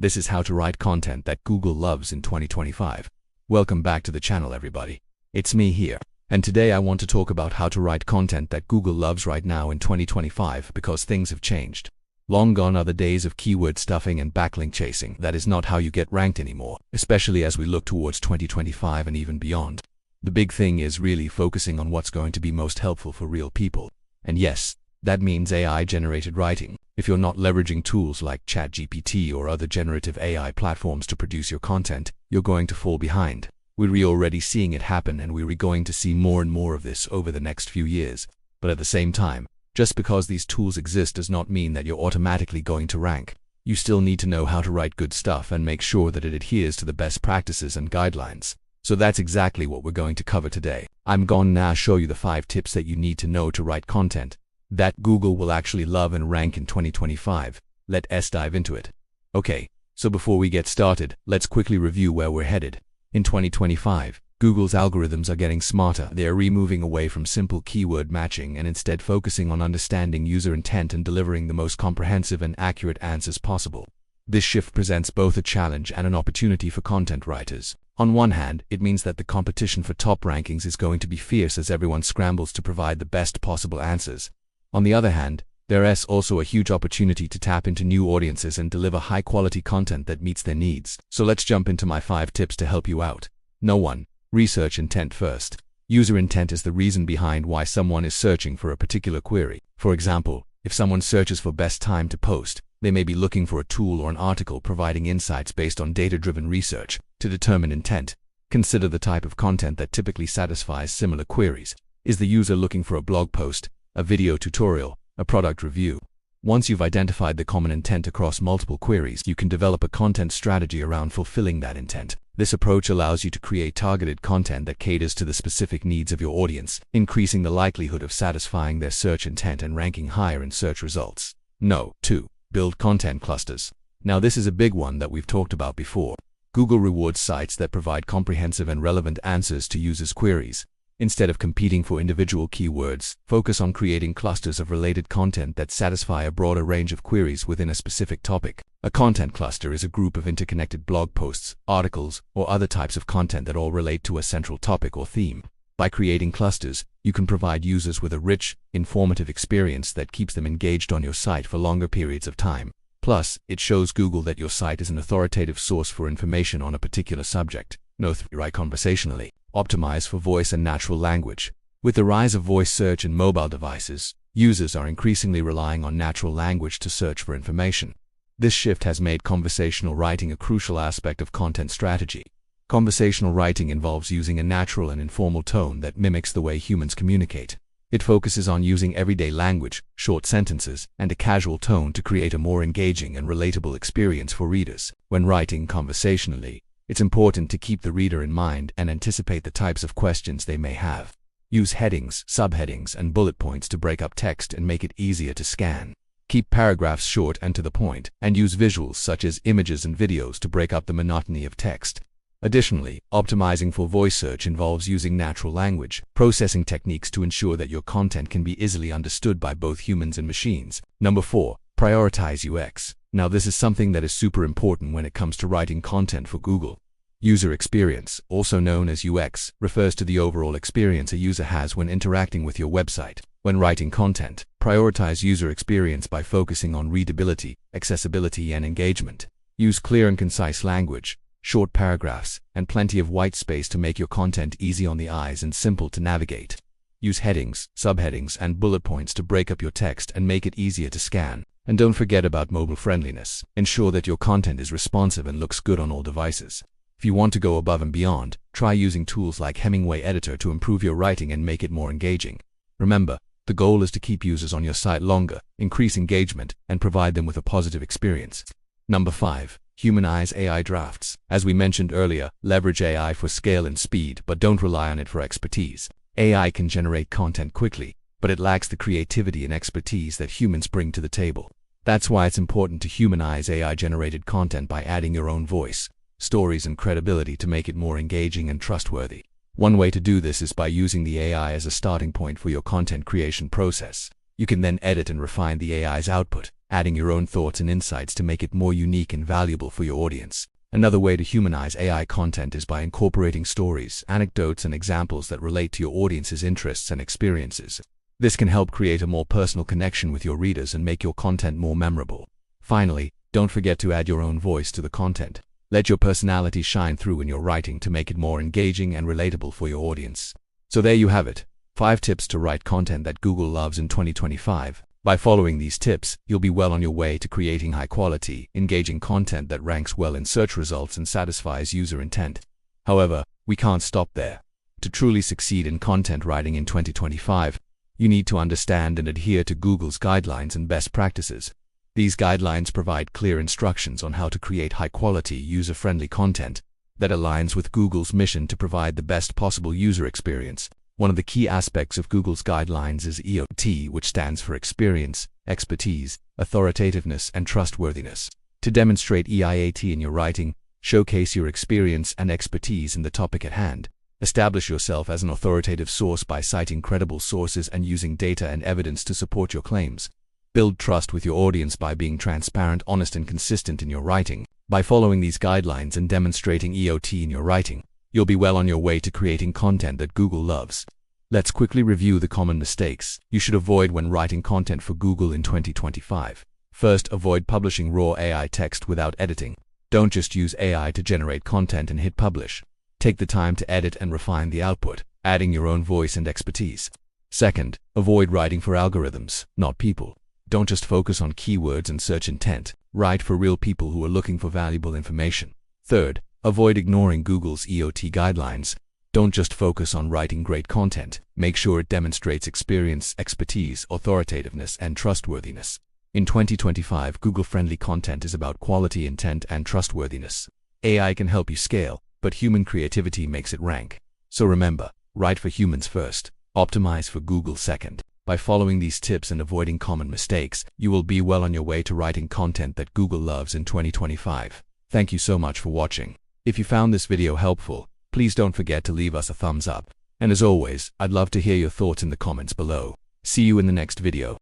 This is how to write content that Google loves in 2025. Welcome back to the channel, everybody. It's me here, and today I want to talk about how to write content that Google loves right now in 2025 because things have changed. Long gone are the days of keyword stuffing and backlink chasing. That is not how you get ranked anymore, especially as we look towards 2025 and even beyond. The big thing is really focusing on what's going to be most helpful for real people. And yes, that means AI-generated writing. If you're not leveraging tools like ChatGPT or other generative AI platforms to produce your content, you're going to fall behind. We're already seeing it happen, and we're going to see more and more of this over the next few years. But at the same time, just because these tools exist does not mean that you're automatically going to rank. You still need to know how to write good stuff and make sure that it adheres to the best practices and guidelines. So that's exactly what we're going to cover today. I'm going to now show you the 5 tips that you need to know to write content that Google will actually love and rank in 2025. Let's dive into it. Okay, so before we get started, let's quickly review where we're headed. In 2025, Google's algorithms are getting smarter. They are moving away from simple keyword matching and instead focusing on understanding user intent and delivering the most comprehensive and accurate answers possible. This shift presents both a challenge and an opportunity for content writers. On one hand, it means that the competition for top rankings is going to be fierce as everyone scrambles to provide the best possible answers. On the other hand, there is also a huge opportunity to tap into new audiences and deliver high-quality content that meets their needs. So let's jump into my 5 tips to help you out. No. 1. Research intent first. User intent is the reason behind why someone is searching for a particular query. For example, if someone searches for best time to post, they may be looking for a tool or an article providing insights based on data-driven research. To determine intent, consider the type of content that typically satisfies similar queries. Is the user looking for a blog post, a video tutorial, a product review? Once you've identified the common intent across multiple queries, you can develop a content strategy around fulfilling that intent. This approach allows you to create targeted content that caters to the specific needs of your audience, increasing the likelihood of satisfying their search intent and ranking higher in search results. No. 2. Build content clusters. Now this is a big one that we've talked about before. Google rewards sites that provide comprehensive and relevant answers to users' queries. Instead of competing for individual keywords, focus on creating clusters of related content that satisfy a broader range of queries within a specific topic. A content cluster is a group of interconnected blog posts, articles, or other types of content that all relate to a central topic or theme. By creating clusters, you can provide users with a rich, informative experience that keeps them engaged on your site for longer periods of time. Plus, it shows Google that your site is an authoritative source for information on a particular subject. No. 3. Write conversationally. Optimize for voice and natural language. With the rise of voice search in mobile devices, users are increasingly relying on natural language to search for information. This shift has made conversational writing a crucial aspect of content strategy. Conversational writing involves using a natural and informal tone that mimics the way humans communicate. It focuses on using everyday language, short sentences, and a casual tone to create a more engaging and relatable experience for readers. When writing conversationally, it's important to keep the reader in mind and anticipate the types of questions they may have. Use headings, subheadings, and bullet points to break up text and make it easier to scan. Keep paragraphs short and to the point, and use visuals such as images and videos to break up the monotony of text. Additionally, optimizing for voice search involves using natural language processing techniques to ensure that your content can be easily understood by both humans and machines. Number 4. Prioritize UX. Now this is something that is super important when it comes to writing content for Google. User experience, also known as UX, refers to the overall experience a user has when interacting with your website. When writing content, prioritize user experience by focusing on readability, accessibility, and engagement. Use clear and concise language, short paragraphs, and plenty of white space to make your content easy on the eyes and simple to navigate. Use headings, subheadings, and bullet points to break up your text and make it easier to scan. And don't forget about mobile friendliness. Ensure that your content is responsive and looks good on all devices. If you want to go above and beyond, try using tools like Hemingway Editor to improve your writing and make it more engaging. Remember, the goal is to keep users on your site longer, increase engagement, and provide them with a positive experience. Number 5. Humanize AI drafts. As we mentioned earlier, leverage AI for scale and speed, but don't rely on it for expertise. AI can generate content quickly, but it lacks the creativity and expertise that humans bring to the table. That's why it's important to humanize AI-generated content by adding your own voice, stories, and credibility to make it more engaging and trustworthy. One way to do this is by using the AI as a starting point for your content creation process. You can then edit and refine the AI's output, adding your own thoughts and insights to make it more unique and valuable for your audience. Another way to humanize AI content is by incorporating stories, anecdotes, and examples that relate to your audience's interests and experiences. This can help create a more personal connection with your readers and make your content more memorable. Finally, don't forget to add your own voice to the content. Let your personality shine through in your writing to make it more engaging and relatable for your audience. So there you have it, 5 tips to write content that Google loves in 2025. By following these tips, you'll be well on your way to creating high-quality, engaging content that ranks well in search results and satisfies user intent. However, we can't stop there. To truly succeed in content writing in 2025, you need to understand and adhere to Google's guidelines and best practices. These guidelines provide clear instructions on how to create high-quality, user-friendly content that aligns with Google's mission to provide the best possible user experience. One of the key aspects of Google's guidelines is EOT, which stands for experience, expertise, authoritativeness, and trustworthiness. To demonstrate EIAT in your writing, showcase your experience and expertise in the topic at hand. Establish yourself as an authoritative source by citing credible sources and using data and evidence to support your claims. Build trust with your audience by being transparent, honest, and consistent in your writing. By following these guidelines and demonstrating EOT in your writing, you'll be well on your way to creating content that Google loves. Let's quickly review the common mistakes you should avoid when writing content for Google in 2025. First, avoid publishing raw AI text without editing. Don't just use AI to generate content and hit publish. Take the time to edit and refine the output, adding your own voice and expertise. Second, avoid writing for algorithms, not people. Don't just focus on keywords and search intent. Write for real people who are looking for valuable information. Third, avoid ignoring Google's EOT guidelines. Don't just focus on writing great content. Make sure it demonstrates experience, expertise, authoritativeness, and trustworthiness. In 2025, Google-friendly content is about quality, intent, and trustworthiness. AI can help you scale, but human creativity makes it rank. So remember, write for humans first, optimize for Google second. By following these tips and avoiding common mistakes, you will be well on your way to writing content that Google loves in 2025. Thank you so much for watching. If you found this video helpful, please don't forget to leave us a thumbs up. And as always, I'd love to hear your thoughts in the comments below. See you in the next video.